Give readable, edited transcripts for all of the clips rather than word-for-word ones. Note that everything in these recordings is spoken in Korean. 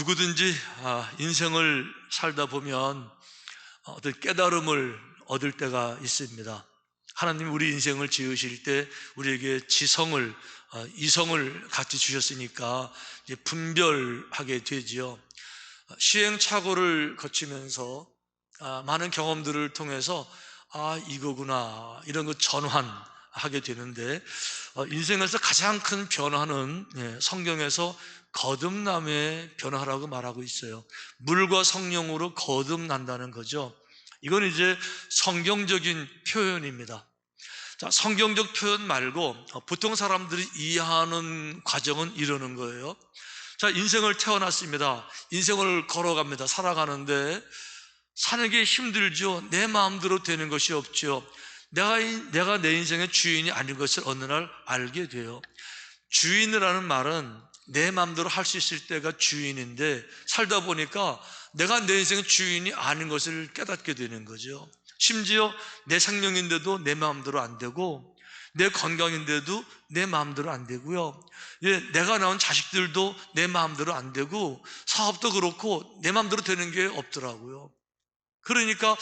누구든지 인생을 살다 보면 어떤 깨달음을 얻을 때가 있습니다. 하나님이 우리 인생을 지으실 때 우리에게 지성을, 이성을 같이 주셨으니까 이제 분별하게 되지요. 시행착오를 거치면서 많은 경험들을 통해서 이거구나, 이런 거 전환하게 되는데, 인생에서 가장 큰 변화는 성경에서 거듭남의 변화라고 말하고 있어요. 물과 성령으로 거듭난다는 거죠. 이건 이제 성경적인 표현입니다. 자, 성경적 표현 말고 보통 사람들이 이해하는 과정은 이러는 거예요. 자, 인생을 태어났습니다. 인생을 걸어갑니다. 살아가는데 사는 게 힘들죠. 내 마음대로 되는 것이 없죠. 내가 내 인생의 주인이 아닌 것을 어느 날 알게 돼요. 주인이라는 말은 내 마음대로 할 수 있을 때가 주인인데, 살다 보니까 내가 내 인생의 주인이 아닌 것을 깨닫게 되는 거죠. 심지어 내 생명인데도 내 마음대로 안 되고, 내 건강인데도 내 마음대로 안 되고요. 내가 낳은 자식들도 내 마음대로 안 되고, 사업도 그렇고 내 마음대로 되는 게 없더라고요. 그러니까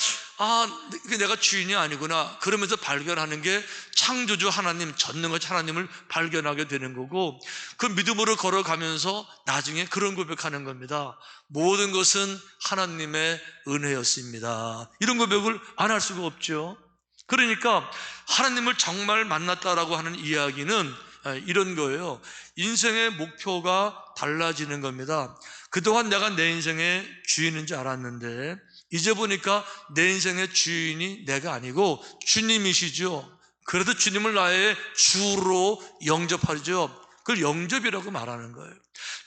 내가 주인이 아니구나, 그러면서 발견하는 게 창조주 하나님, 전능하신 하나님을 발견하게 되는 거고, 그 믿음으로 걸어가면서 나중에 그런 고백하는 겁니다. 모든 것은 하나님의 은혜였습니다. 이런 고백을 안 할 수가 없죠. 그러니까 하나님을 정말 만났다라고 하는 이야기는 이런 거예요. 인생의 목표가 달라지는 겁니다. 그동안 내가 내 인생의 주인인 줄 알았는데 이제 보니까 내 인생의 주인이 내가 아니고 주님이시죠. 그래도 주님을 나의 주로 영접하죠. 그걸 영접이라고 말하는 거예요.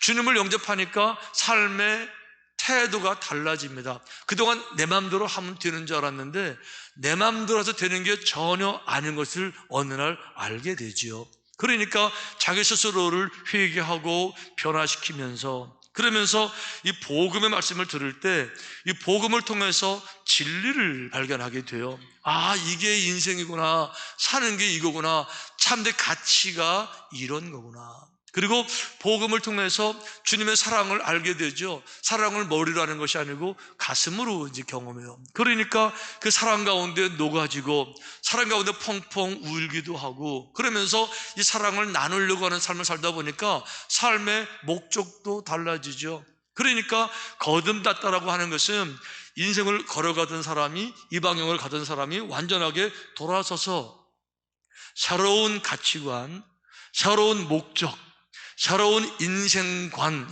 주님을 영접하니까 삶의 태도가 달라집니다. 그동안 내 마음대로 하면 되는 줄 알았는데 내 마음대로 해서 되는 게 전혀 아닌 것을 어느 날 알게 되지요. 그러니까 자기 스스로를 회개하고 변화시키면서, 그러면서 이 복음의 말씀을 들을 때 이 복음을 통해서 진리를 발견하게 돼요. 이게 인생이구나, 사는 게 이거구나, 참된 가치가 이런 거구나. 그리고 복음을 통해서 주님의 사랑을 알게 되죠. 사랑을 머리로 하는 것이 아니고 가슴으로 이제 경험해요. 그러니까 그 사랑 가운데 녹아지고 사랑 가운데 펑펑 울기도 하고, 그러면서 이 사랑을 나누려고 하는 삶을 살다 보니까 삶의 목적도 달라지죠. 그러니까 거듭났다라고 하는 것은 인생을 걸어가던 사람이, 이 방향을 가던 사람이 완전하게 돌아서서 새로운 가치관, 새로운 목적, 새로운 인생관,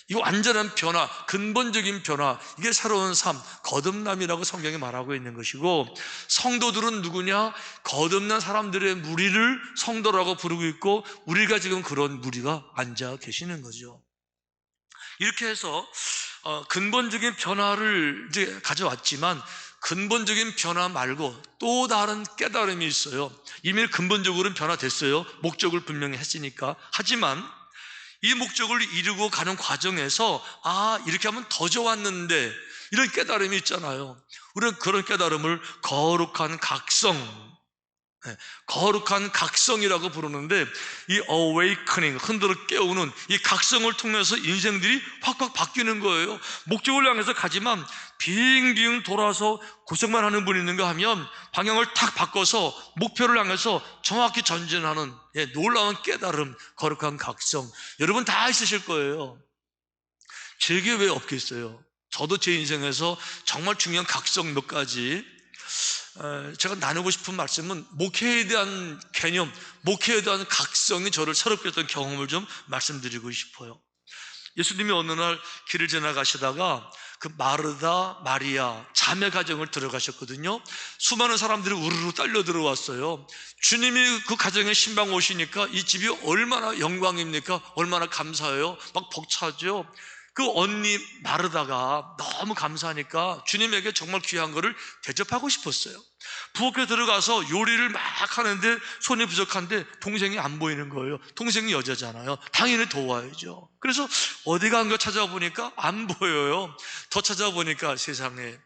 이 완전한 변화, 근본적인 변화, 이게 새로운 삶, 거듭남이라고 성경이 말하고 있는 것이고, 성도들은 누구냐? 거듭난 사람들의 무리를 성도라고 부르고 있고, 우리가 지금 그런 무리가 앉아 계시는 거죠. 이렇게 해서 근본적인 변화를 이제 가져왔지만, 근본적인 변화 말고 또 다른 깨달음이 있어요. 이미 근본적으로는 변화됐어요. 목적을 분명히 했으니까. 하지만 이 목적을 이루고 가는 과정에서 이렇게 하면 더 좋았는데, 이런 깨달음이 있잖아요. 우리는 그런 깨달음을 거룩한 각성, 거룩한 각성이라고 부르는데, 이 awakening, 흔들어 깨우는 이 각성을 통해서 인생들이 확확 바뀌는 거예요. 목적을 향해서 가지만 빙빙 돌아서 고생만 하는 분이 있는가 하면 방향을 탁 바꿔서 목표를 향해서 정확히 전진하는 놀라운 깨달음, 거룩한 각성, 여러분 다 있으실 거예요. 제게 왜 없겠어요? 저도 제 인생에서 정말 중요한 각성 몇 가지, 제가 나누고 싶은 말씀은 목회에 대한 개념, 목회에 대한 각성이 저를 새롭게 했던 경험을 좀 말씀드리고 싶어요. 예수님이 어느 날 길을 지나가시다가 그 마르다, 마리아 자매 가정을 들어가셨거든요. 수많은 사람들이 우르르 딸려 들어왔어요. 주님이 그 가정에 신방 오시니까 이 집이 얼마나 영광입니까? 얼마나 감사해요. 막 벅차죠. 그 언니 마르다가 너무 감사하니까 주님에게 정말 귀한 거를 대접하고 싶었어요. 부엌에 들어가서 요리를 막 하는데 손이 부족한데 동생이 안 보이는 거예요. 동생이 여자잖아요. 당연히 도와야죠. 그래서 어디 간가 찾아보니까 안 보여요. 더 찾아보니까 세상에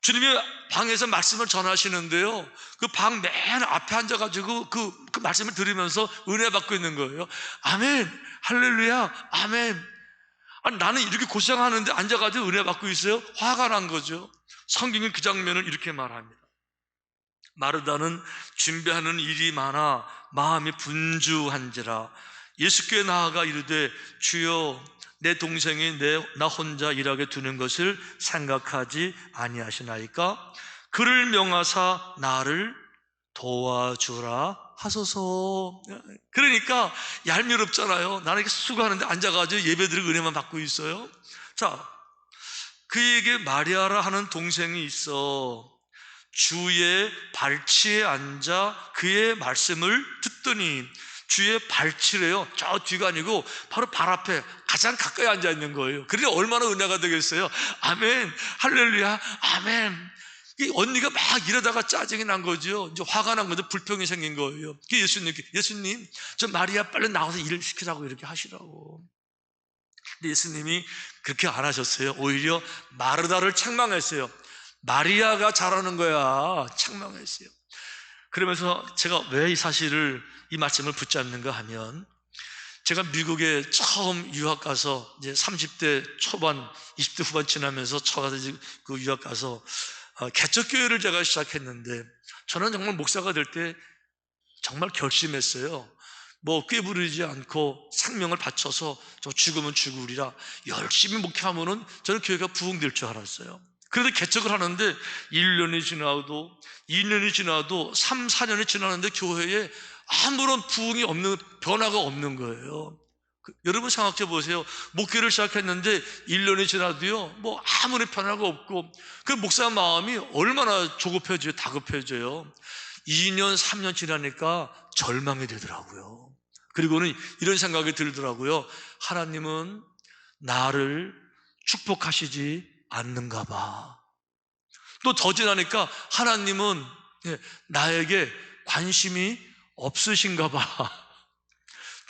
주님이 방에서 말씀을 전하시는데요, 그 방 맨 앞에 앉아가지고 그 말씀을 들으면서 은혜 받고 있는 거예요. 아멘, 할렐루야, 아멘. 아니, 나는 이렇게 고생하는데 앉아가지고 은혜 받고 있어요? 화가 난 거죠. 성경은 그 장면을 이렇게 말합니다. 마르다는 준비하는 일이 많아 마음이 분주한지라 예수께 나아가 이르되 주여 내 동생이 나 혼자 일하게 두는 것을 생각하지 아니하시나이까? 그를 명하사 나를 도와주라 하소서. 그러니까 얄미롭잖아요. 나는 이렇게 수고하는데 앉아가지고 예배드리고 은혜만 받고 있어요. 자, 그에게 마리아라 하는 동생이 있어 주의 발치에 앉아 그의 말씀을 듣더니, 주의 발치래요. 저 뒤가 아니고 바로 발 앞에 가장 가까이 앉아 있는 거예요. 그러니 얼마나 은혜가 되겠어요. 아멘, 할렐루야, 아멘. 이 언니가 막 이러다가 짜증이 난 거죠. 이제 화가 난 거죠. 불평이 생긴 거예요. 예수님, 저 마리아 빨리 나와서 일을 시키라고 이렇게 하시라고. 근데 예수님이 그렇게 안 하셨어요. 오히려 마르다를 책망했어요. 마리아가 잘하는 거야. 책망했어요. 그러면서 제가 왜 이 말씀을 붙잡는가 하면, 제가 미국에 처음 유학 가서 이제 30대 초반, 20대 후반 지나면서 그 유학 가서 개척교회를 제가 시작했는데, 저는 정말 목사가 될 때 정말 결심했어요. 뭐 꾀부리지 않고 생명을 바쳐서 저 죽으면 죽으리라 열심히 목회하면은 저는 교회가 부흥될 줄 알았어요. 그래도 개척을 하는데 1년이 지나도 2년이 지나도 3, 4년이 지나는데 교회에 아무런 부흥이 없는, 변화가 없는 거예요. 여러분 생각해 보세요. 목회를 시작했는데 1년이 지나도요 뭐 아무런 변화가 없고, 그 목사 마음이 얼마나 조급해져요. 다급해져요. 2년, 3년 지나니까 절망이 되더라고요. 그리고는 이런 생각이 들더라고요. 하나님은 나를 축복하시지 않는가 봐. 또 더 지나니까 하나님은 나에게 관심이 없으신가 봐.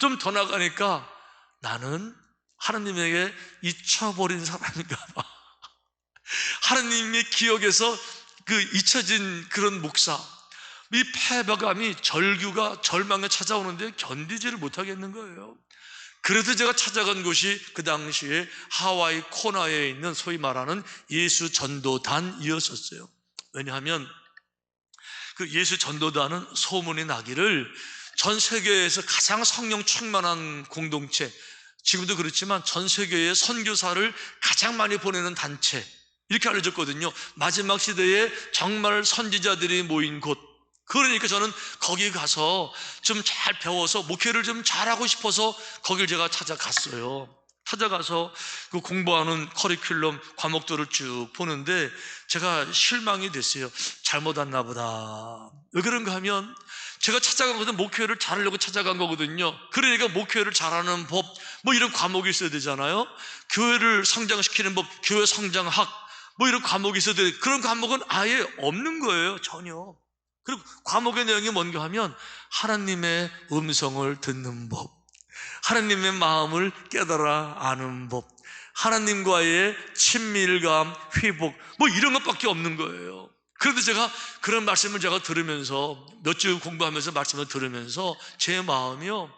좀 더 나가니까 나는 하나님에게 잊혀버린 사람인가 봐. 하나님의 기억에서 그 잊혀진 그런 목사, 이 패배감이, 절규가 절망에 찾아오는데 견디지를 못하겠는 거예요. 그래서 제가 찾아간 곳이 그 당시에 하와이 코나에 있는 소위 말하는 예수 전도단이었었어요. 왜냐하면 그 예수 전도단은 소문이 나기를 전 세계에서 가장 성령 충만한 공동체, 지금도 그렇지만 전 세계에 선교사를 가장 많이 보내는 단체, 이렇게 알려졌거든요. 마지막 시대에 정말 선지자들이 모인 곳. 그러니까 저는 거기 가서 좀 잘 배워서 목회를 좀 잘하고 싶어서 거길 제가 찾아갔어요. 찾아가서 그 공부하는 커리큘럼 과목들을 쭉 보는데 제가 실망이 됐어요. 잘못 왔나 보다. 왜 그런가 하면 제가 찾아간 것은 목회를 잘하려고 찾아간 거거든요. 그러니까 목회를 잘하는 법, 뭐 이런 과목이 있어야 되잖아요. 교회를 성장시키는 법, 교회 성장학, 뭐 이런 과목이 있어야 돼. 그런 과목은 아예 없는 거예요. 전혀. 그리고 과목의 내용이 뭔가 하면 하나님의 음성을 듣는 법, 하나님의 마음을 깨달아 아는 법, 하나님과의 친밀감, 회복, 뭐 이런 것밖에 없는 거예요. 그런데 제가 그런 말씀을 제가 들으면서, 몇 주 공부하면서 말씀을 들으면서 제 마음이요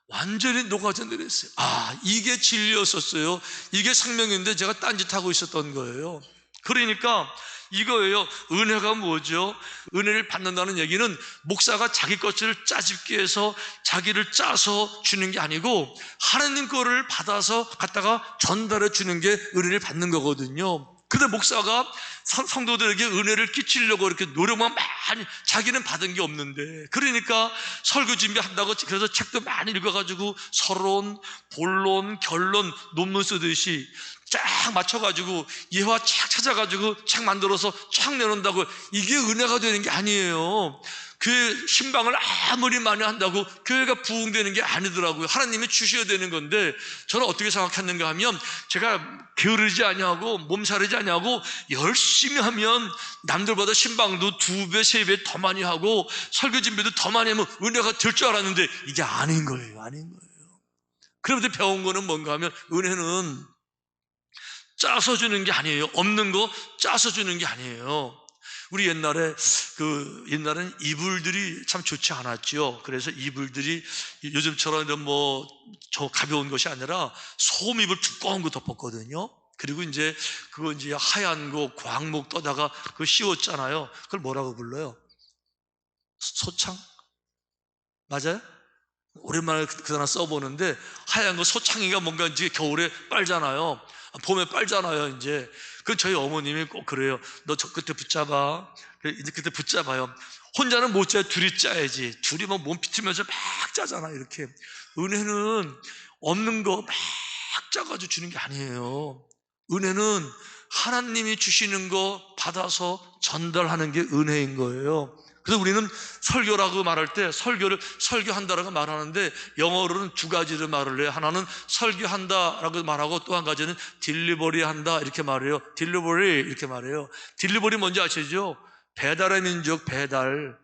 완전히 녹아져 내렸어요. 아, 이게 진리였었어요. 이게 생명인데 제가 딴짓하고 있었던 거예요. 그러니까 이거예요. 은혜가 뭐죠? 은혜를 받는다는 얘기는 목사가 자기 것을 짜집기 위해서 자기를 짜서 주는 게 아니고 하나님 거를 받아서 갖다가 전달해 주는 게 은혜를 받는 거거든요. 근데 목사가 성도들에게 은혜를 끼치려고 이렇게 노력만 많이, 자기는 받은 게 없는데, 그러니까 설교 준비한다고 그래서 책도 많이 읽어가지고 서론, 본론, 결론, 논문 쓰듯이 쫙 맞춰가지고 예화 쫙 찾아가지고 책 만들어서 쫙 내놓는다고 이게 은혜가 되는 게 아니에요. 교회 신방을 아무리 많이 한다고 교회가 부흥되는 게 아니더라고요. 하나님이 주셔야 되는 건데, 저는 어떻게 생각했는가 하면 제가 게으르지 아니하고 몸살이지 아니하고 열심히 하면 남들보다 신방도 2배, 3배 더 많이 하고 설교 준비도 더 많이 하면 은혜가 될 줄 알았는데 이게 아닌 거예요. 아닌 거예요. 그런데 배운 거는 뭔가 하면 은혜는 짜서 주는 게 아니에요. 없는 거 짜서 주는 게 아니에요. 우리 옛날에는 이불들이 참 좋지 않았죠. 그래서 이불들이 요즘처럼 저 가벼운 것이 아니라 솜이불 두꺼운 거 덮었거든요. 그리고 그거 하얀 거 광목 떠다가 그거 씌웠잖아요. 그걸 뭐라고 불러요? 소창? 맞아요? 오랜만에 그 단어 써보는데, 하얀 거 소창이가 뭔가 겨울에 빨잖아요. 봄에 빨잖아요. 그 저희 어머님이 꼭 그래요. 너 저 그때 붙잡아. 그때 붙잡아요. 혼자는 못 짜요. 둘이 짜야지. 둘이 몸 비틀면서 막 짜잖아요. 이렇게. 은혜는 없는 거 막 짜가지고 주는 게 아니에요. 은혜는 하나님이 주시는 거 받아서 전달하는 게 은혜인 거예요. 그래서 우리는 설교라고 말할 때 설교한다라고 말하는데, 영어로는 두 가지를 말을 해요. 하나는 설교한다라고 말하고, 또 한 가지는 딜리버리 한다 이렇게 말해요. 딜리버리 이렇게 말해요. 딜리버리 뭔지 아시죠? 배달의 민족, 배달.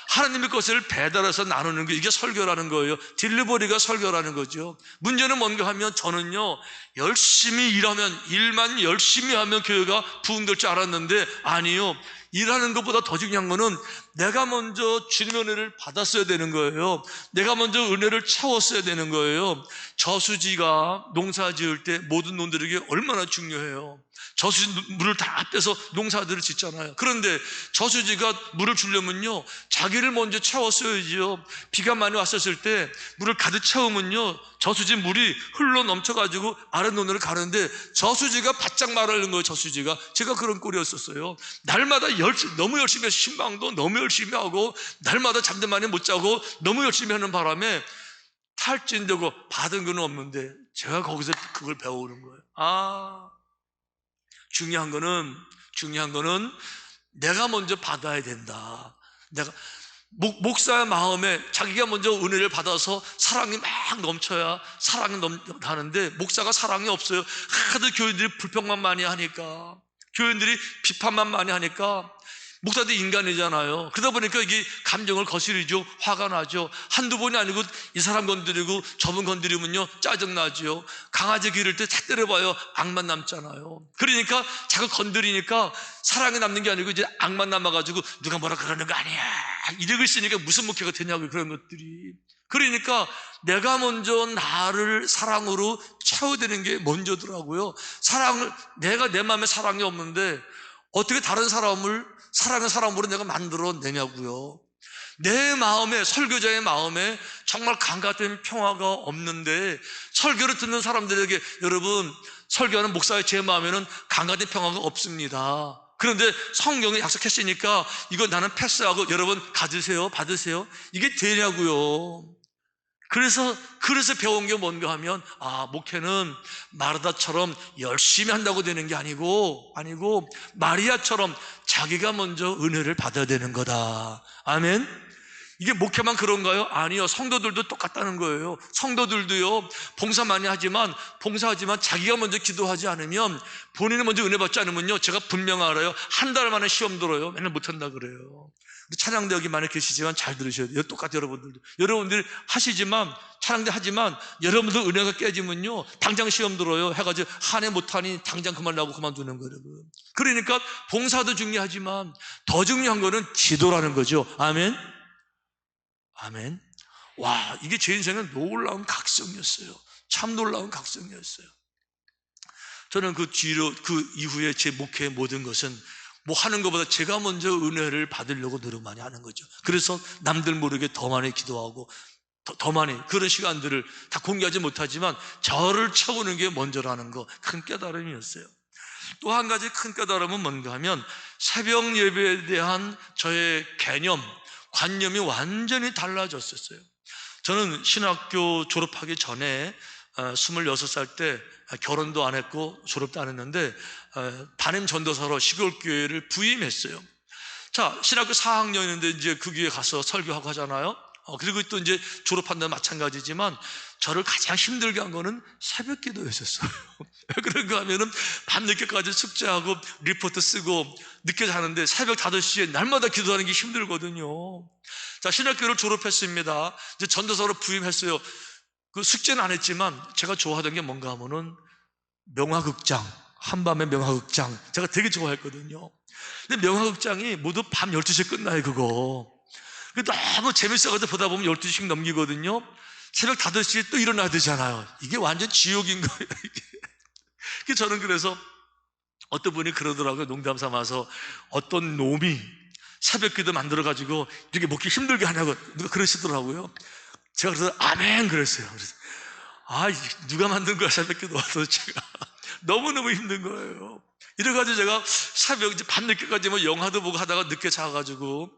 하나님의 것을 배달해서 나누는 게, 이게 설교라는 거예요. 딜리버리가 설교라는 거죠. 문제는 뭔가 하면, 저는요 열심히 일만 열심히 하면 교회가 부흥될 줄 알았는데, 아니요, 일하는 것보다 더 중요한 거는 내가 먼저 주님의 은혜를 받았어야 되는 거예요. 내가 먼저 은혜를 채웠어야 되는 거예요. 저수지가 농사 지을 때 모든 농들에게 얼마나 중요해요. 저수지 물을 다 떼서 농사들을 짓잖아요. 그런데 저수지가 물을 주려면요, 자기를 먼저 채웠어야지요. 비가 많이 왔었을 때 물을 가득 채우면요, 저수지 물이 흘러 넘쳐가지고 아랫논으로 가는데, 저수지가 바짝 마르는 거예요. 저수지가. 제가 그런 꼴이었었어요. 날마다 너무 열심히 해서, 신방도 너무 열심히 하고, 날마다 잠도 많이 못 자고 너무 열심히 하는 바람에 탈진되고 받은 건 없는데, 제가 거기서 그걸 배우는 거예요. 중요한 거는 내가 먼저 받아야 된다. 목사의 마음에 자기가 먼저 은혜를 받아서 사랑이 막 넘쳐야 사랑이 하는데, 목사가 사랑이 없어요. 하도 교인들이 불평만 많이 하니까, 교인들이 비판만 많이 하니까. 목사도 인간이잖아요. 그러다 보니까 이게 감정을 거스르죠. 화가 나죠. 한두 번이 아니고 이 사람 건드리고 저분 건드리면요 짜증나죠. 강아지 기를 때 차 때려봐요. 악만 남잖아요. 그러니까 자꾸 건드리니까 사랑이 남는 게 아니고 이제 악만 남아가지고 누가 뭐라 그러는 거 아니야, 이러고 있으니까 무슨 목회가 되냐고, 그런 것들이. 그러니까 내가 먼저 나를 사랑으로 채워드리는 게 먼저더라고요. 내가 내 마음에 사랑이 없는데 어떻게 다른 사람을 사랑의 사람으로 내가 만들어내냐고요. 내 마음에, 설교자의 마음에 정말 강 같은 평화가 없는데, 설교를 듣는 사람들에게, 여러분, 설교하는 목사의 제 마음에는 강 같은 평화가 없습니다. 그런데 성경에 약속했으니까 이거 나는 패스하고 여러분 가지세요, 받으세요, 이게 되냐고요. 그래서 배운 게 뭔가 하면, 목회는 마르다처럼 열심히 한다고 되는 게 아니고 마리아처럼 자기가 먼저 은혜를 받아야 되는 거다. 아멘. 이게 목회만 그런가요? 아니요. 성도들도 똑같다는 거예요. 성도들도요, 봉사하지만 자기가 먼저 기도하지 않으면, 본인이 먼저 은혜 받지 않으면요, 제가 분명 알아요. 한 달 만에 시험 들어요. 맨날 못한다 그래요. 찬양대 여기 많이 계시지만 잘 들으셔야 돼요. 똑같아요. 여러분들이 하시지만, 찬양대 하지만, 여러분들 은혜가 깨지면요 당장 시험 들어요. 해가지고 한 해 못하니 당장 그만두는 거예요. 그러니까 봉사도 중요하지만 더 중요한 거는 기도라는 거죠. 아멘. 와, 이게 제 인생의 놀라운 각성이었어요. 참 놀라운 각성이었어요. 저는 그 이후에 제 목회의 모든 것은 하는 것보다 제가 먼저 은혜를 받으려고 노력 많이 하는 거죠. 그래서 남들 모르게 더 많이 기도하고 더 많이, 그런 시간들을 다 공개하지 못하지만 저를 채우는 게 먼저라는 거, 큰 깨달음이었어요. 또 한 가지 큰 깨달음은 뭔가 하면, 새벽 예배에 대한 저의 관념이 완전히 달라졌었어요. 저는 신학교 졸업하기 전에 26살 때 결혼도 안 했고 졸업도 안 했는데 담임 전도사로 시골교회를 부임했어요. 자, 신학교 4학년인데 이제 그 교회 가서 설교하고 하잖아요. 그리고 또 이제 졸업한다는 마찬가지지만, 저를 가장 힘들게 한 거는 새벽 기도였었어요. 왜 그런가 하면은 밤늦게까지 숙제하고 리포트 쓰고 늦게 자는데, 새벽 5시에 날마다 기도하는 게 힘들거든요. 자, 신학교를 졸업했습니다. 이제 전도사로 부임했어요. 그 숙제는 안 했지만 제가 좋아하던 게 뭔가 하면은 명화극장 한밤의 명화극장 제가 되게 좋아했거든요. 근데 명화극장이 모두 밤 12시에 끝나요. 그거 너무 재밌어가지고 보다 보면 12시씩 넘기거든요. 새벽 5시에 또 일어나야 되잖아요. 이게 완전 지옥인 거예요. 이게 저는 그래서 어떤 분이 그러더라고요. 농담 삼아서 어떤 놈이 새벽기도 만들어가지고 이렇게 먹기 힘들게 하냐고 누가 그러시더라고요. 제가 그래서 아멘 그랬어요. 그래서 누가 만든 거야 새벽기도 와서 제가 너무너무 힘든 거예요. 이래가지고 제가 새벽 이제 밤늦게까지 뭐 영화도 보고 하다가 늦게 자가지고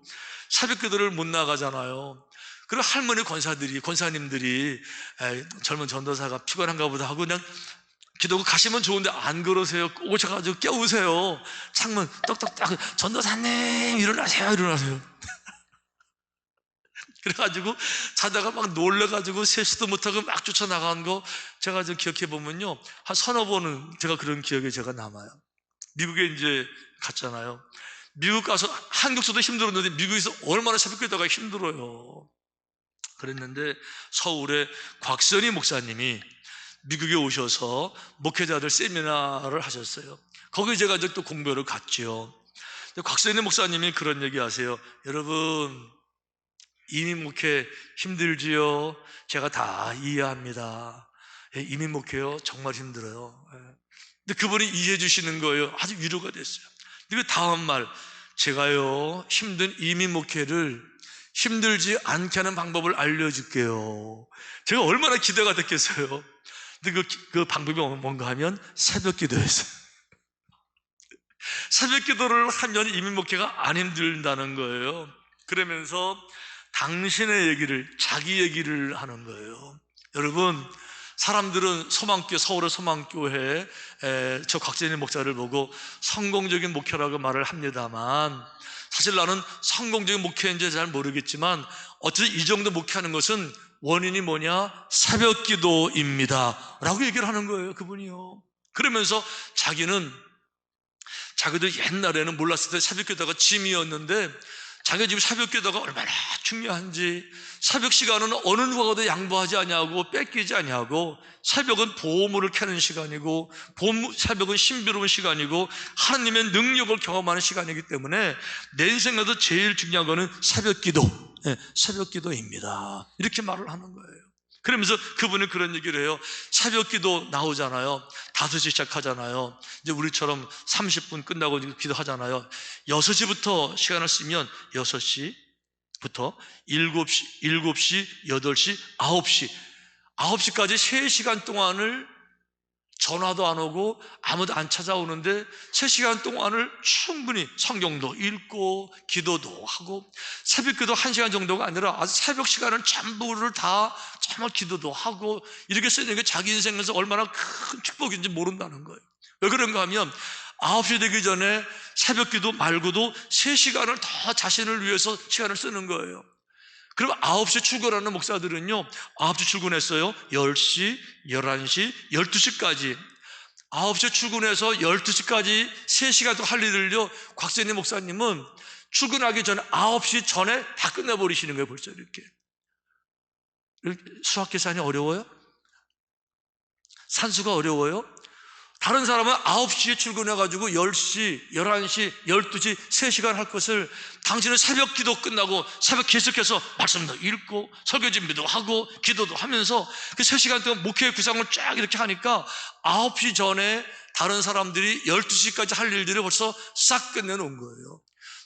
새벽기도를 못 나가잖아요. 그리고 할머니 권사님들이 젊은 전도사가 피곤한가 보다 하고 그냥 기도하고 가시면 좋은데 안 그러세요. 꼭 오셔가지고 깨우세요. 창문 똑똑똑 전도사님 일어나세요. 그래가지고 자다가 막 놀래가지고 세수도 못하고 막 쫓아나간 거 제가 좀 기억해보면요 한 서너 번은 제가 그런 기억이 제가 남아요. 미국에 이제 갔잖아요. 미국 가서 한국서도 힘들었는데 미국에서 얼마나 새벽기도가 힘들어요. 그랬는데 서울에 곽선희 목사님이 미국에 오셔서 목회자들 세미나를 하셨어요. 거기 제가 또 공부를 갔죠. 곽선희 목사님이 그런 얘기 하세요. 여러분 이민 목회 힘들지요? 제가 다 이해합니다. 이민 목회요 정말 힘들어요. 근데 그분이 이해해 주시는 거예요. 아주 위로가 됐어요. 근데 그 다음 말, 제가요 힘든 이민 목회를 힘들지 않게 하는 방법을 알려줄게요. 제가 얼마나 기대가 됐겠어요. 근데 그 방법이 뭔가 하면 새벽 기도였어요. 새벽 기도를 하면 이민 목회가 안 힘들다는 거예요. 그러면서 당신의 얘기를, 자기 얘기를 하는 거예요. 여러분, 사람들은 서울의 소망교회 저 곽재인 목사를 보고 성공적인 목회라고 말을 합니다만 사실 나는 성공적인 목회인지 잘 모르겠지만 어쨌든 이 정도 목회하는 것은 원인이 뭐냐? 새벽 기도입니다 라고 얘기를 하는 거예요. 그분이요. 그러면서 자기도 옛날에는 몰랐을 때 새벽 기도가 짐이었는데 자기가 지금 새벽 기도가 얼마나 중요한지, 새벽 시간은 어느 누구와도 양보하지 아니하고 뺏기지 아니하고, 새벽은 보물을 캐는 시간이고 새벽은 신비로운 시간이고 하나님의 능력을 경험하는 시간이기 때문에 내 인생에도 제일 중요한 거는 새벽 기도입니다 이렇게 말을 하는 거예요. 그러면서 그분은 그런 얘기를 해요. 새벽 기도 나오잖아요. 5시 시작하잖아요. 이제 우리처럼 30분 끝나고 기도하잖아요. 6시부터 시간을 쓰면 6시부터 7시, 8시, 9시까지 3시간 동안을 전화도 안 오고 아무도 안 찾아오는데 3시간 동안을 충분히 성경도 읽고 기도도 하고, 새벽 기도 1시간 정도가 아니라 아주 새벽 시간을 전부를 다 정말 기도도 하고 이렇게 쓰는 게 자기 인생에서 얼마나 큰 축복인지 모른다는 거예요. 왜 그런가 하면 9시 되기 전에 새벽 기도 말고도 3시간을 더 자신을 위해서 시간을 쓰는 거예요. 그럼 9시에 출근하는 목사들은요 9시 출근했어요. 10시, 11시, 12시까지 9시에 출근해서 12시까지 3시간 동안 할 일을요 곽선희 목사님은 출근하기 전에 9시 전에 다 끝내버리시는 거예요. 벌써 이렇게. 수학 계산이 어려워요? 산수가 어려워요? 다른 사람은 9시에 출근해가지고 10시, 11시, 12시 3시간 할 것을 당신은 새벽 기도 끝나고 새벽 계속해서 말씀도 읽고 설교 준비도 하고 기도도 하면서 그 3시간 동안 목회 구상을 쫙 이렇게 하니까 9시 전에 다른 사람들이 12시까지 할 일들을 벌써 싹 끝내놓은 거예요.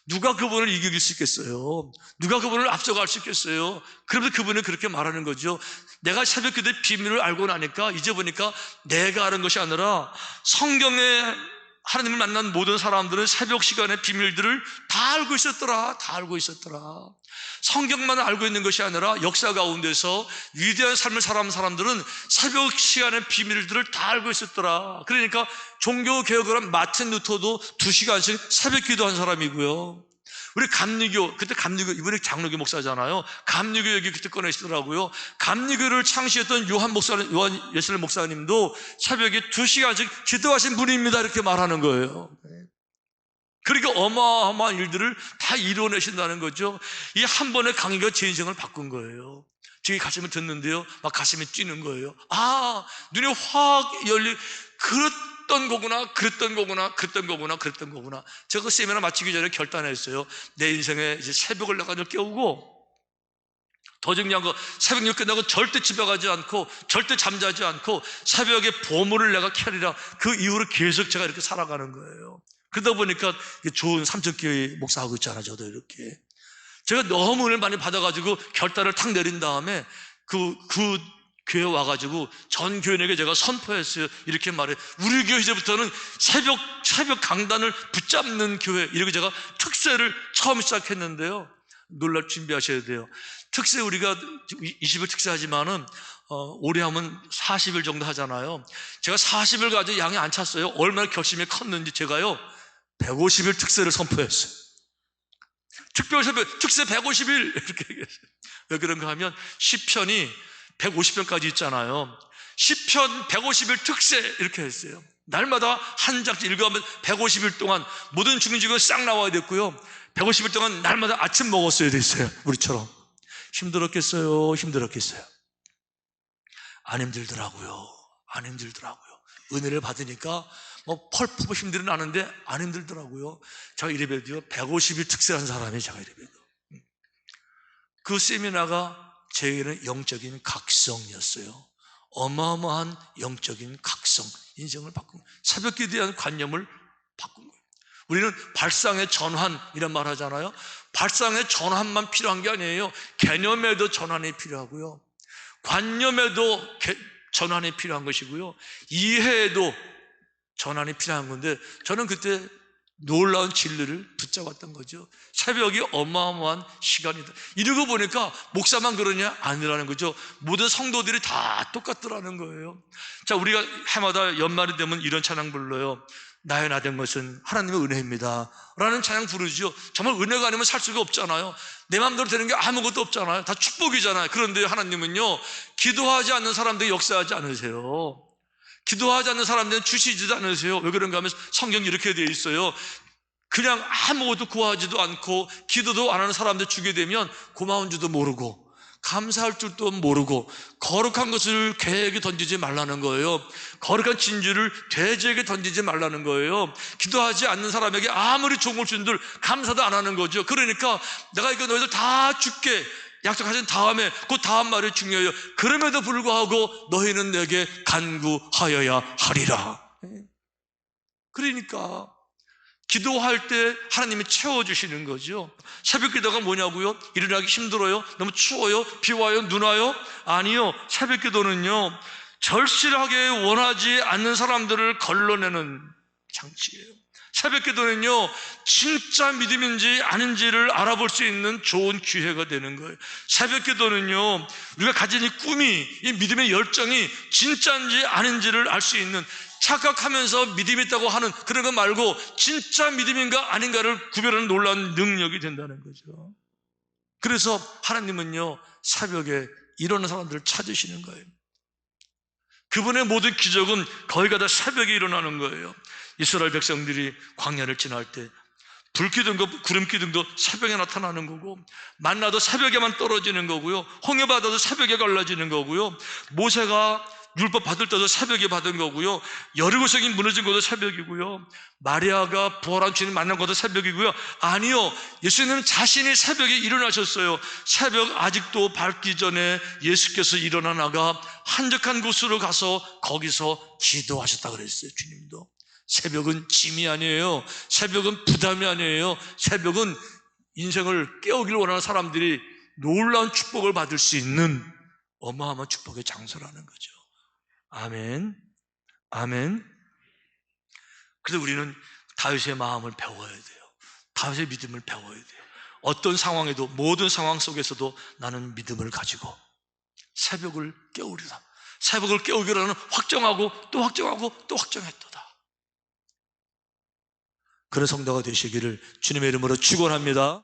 누가 그분을 이길 수 있겠어요? 누가 그분을 앞서갈 수 있겠어요? 그러면서 그분은 그렇게 말하는 거죠. 내가 새벽 기도의 비밀을 알고 나니까 이제 보니까 내가 아는 것이 아니라 성경에 하나님을 만난 모든 사람들은 새벽 시간의 비밀들을 다 알고 있었더라. 성경만 알고 있는 것이 아니라 역사 가운데서 위대한 삶을 살아온 사람들은 새벽 시간의 비밀들을 다 알고 있었더라. 그러니까 종교 개혁을 한 마틴 루터도 2시간씩 새벽 기도한 사람이고요. 우리 감리교, 그때 감리교, 이번에 장로교 목사잖아요. 감리교 얘기 그때 꺼내시더라고요. 감리교를 창시했던 요한 예슬 목사님도 새벽에 2시간씩 기도하신 분입니다. 이렇게 말하는 거예요. 그러니까 어마어마한 일들을 다 이뤄내신다는 거죠. 이 한 번의 강의가 제 인생을 바꾼 거예요. 저기 가슴을 듣는데요, 막 가슴이 뛰는 거예요. 눈이 확 열리, 그랬던 거구나, 그랬던 거구나, 그랬던 거구나, 그랬던 거구나. 제가 그 세미나 마치기 전에 결단했어요. 내 인생에 이제 새벽을 내가 늘 깨우고, 더 중요한 거, 새벽 일 끝나고 절대 집에 가지 않고 절대 잠자지 않고 새벽에 보물을 내가 캐리라. 그 이후로 계속 제가 이렇게 살아가는 거예요. 그러다 보니까 좋은 삼천교회 목사하고 있잖아요. 저도 이렇게 제가 너무 은혜를 많이 받아가지고 결단을 탁 내린 다음에 그 교회 와가지고 전 교인에게 제가 선포했어요. 이렇게 말해, 우리 교회 이제부터는 새벽 강단을 붙잡는 교회, 이렇게 제가 특세를 처음 시작했는데요. 놀랄 준비하셔야 돼요. 특세, 우리가 20일 특세하지만은 올해 하면 40일 정도 하잖아요. 제가 40일 가지고 양이 안 찼어요. 얼마나 결심이 컸는지 제가요 150일 특세를 선포했어요. 특별 새벽 특세 150일 이렇게 얘기했어요. 왜 그런가 하면 시편이 150편까지 있잖아요. 시편 150일 특세 이렇게 했어요. 날마다 한 장씩 읽어가면 150일 동안 모든 중징후가 싹 나와야 됐고요. 150일 동안 날마다 아침 먹었어야 됐어요. 우리처럼. 힘들었겠어요? 힘들었겠어요? 안 힘들더라고요. 안 힘들더라고요. 은혜를 받으니까 펄프고 힘들은 않은데 안 힘들더라고요. 제가 이래봬도요 150일 특세한 사람이 제가 이래봬도 그 세미나가 제게는 영적인 각성이었어요. 어마어마한 영적인 각성, 인생을 바꾼, 새벽기도에 대한 관념을 바꾼 거예요. 우리는 발상의 전환 이런 말 하잖아요. 발상의 전환만 필요한 게 아니에요. 개념에도 전환이 필요하고요, 관념에도 전환이 필요한 것이고요, 이해에도 전환이 필요한 건데, 저는 그때 놀라운 진리를 붙잡았던 거죠. 새벽이 어마어마한 시간이다. 이러고 보니까 목사만 그러냐? 아니라는 거죠. 모든 성도들이 다 똑같더라는 거예요. 자, 우리가 해마다 연말이 되면 이런 찬양 불러요. 나의 나 된 것은 하나님의 은혜입니다 라는 찬양 부르죠. 정말 은혜가 아니면 살 수가 없잖아요. 내 마음대로 되는 게 아무것도 없잖아요. 다 축복이잖아요. 그런데 하나님은요, 기도하지 않는 사람들이 역사하지 않으세요. 기도하지 않는 사람들은 주시지도 않으세요. 왜 그런가 하면 성경이 이렇게 되어 있어요. 그냥 아무것도 구하지도 않고 기도도 안 하는 사람들 주게 되면 고마운 줄도 모르고 감사할 줄도 모르고 거룩한 것을 개에게 던지지 말라는 거예요. 거룩한 진주를 돼지에게 던지지 말라는 거예요. 기도하지 않는 사람에게 아무리 좋은 걸 준들 감사도 안 하는 거죠. 그러니까 내가 이거 너희들 다 줄게 약속하신 다음에 그 다음 말이 중요해요. 그럼에도 불구하고 너희는 내게 간구하여야 하리라. 그러니까 기도할 때 하나님이 채워주시는 거죠. 새벽 기도가 뭐냐고요? 일어나기 힘들어요? 너무 추워요? 비 와요? 눈 와요? 아니요. 새벽 기도는요, 절실하게 원하지 않는 사람들을 걸러내는 장치예요. 새벽 기도는요, 진짜 믿음인지 아닌지를 알아볼 수 있는 좋은 기회가 되는 거예요. 새벽 기도는요, 우리가 가진 이 꿈이, 이 믿음의 열정이 진짜인지 아닌지를 알 수 있는, 착각하면서 믿음이 있다고 하는 그런 거 말고 진짜 믿음인가 아닌가를 구별하는 놀라운 능력이 된다는 거죠. 그래서 하나님은요, 새벽에 일어나는 사람들을 찾으시는 거예요. 그분의 모든 기적은 거의 다 새벽에 일어나는 거예요. 이스라엘 백성들이 광야를 지날 때 불기둥과 구름기둥도 새벽에 나타나는 거고, 만나도 새벽에만 떨어지는 거고요, 홍해바다도 새벽에 갈라지는 거고요, 모세가 율법 받을 때도 새벽에 받은 거고요, 여리고성이 무너진 것도 새벽이고요, 마리아가 부활한 주님 만난 것도 새벽이고요. 아니요, 예수님은 자신이 새벽에 일어나셨어요. 새벽 아직도 밝기 전에 예수께서 일어나 나가 한적한 곳으로 가서 거기서 기도하셨다 그랬어요. 주님도. 새벽은 짐이 아니에요. 새벽은 부담이 아니에요. 새벽은 인생을 깨우기를 원하는 사람들이 놀라운 축복을 받을 수 있는 어마어마한 축복의 장소라는 거죠. 아멘. 아멘. 그래서 우리는 다윗의 마음을 배워야 돼요. 다윗의 믿음을 배워야 돼요. 어떤 상황에도, 모든 상황 속에서도 나는 믿음을 가지고 새벽을 깨우리라. 새벽을 깨우기로는 확정하고 또 확정하고 또 확정했도다. 그런 성도가 되시기를 주님의 이름으로 축원합니다.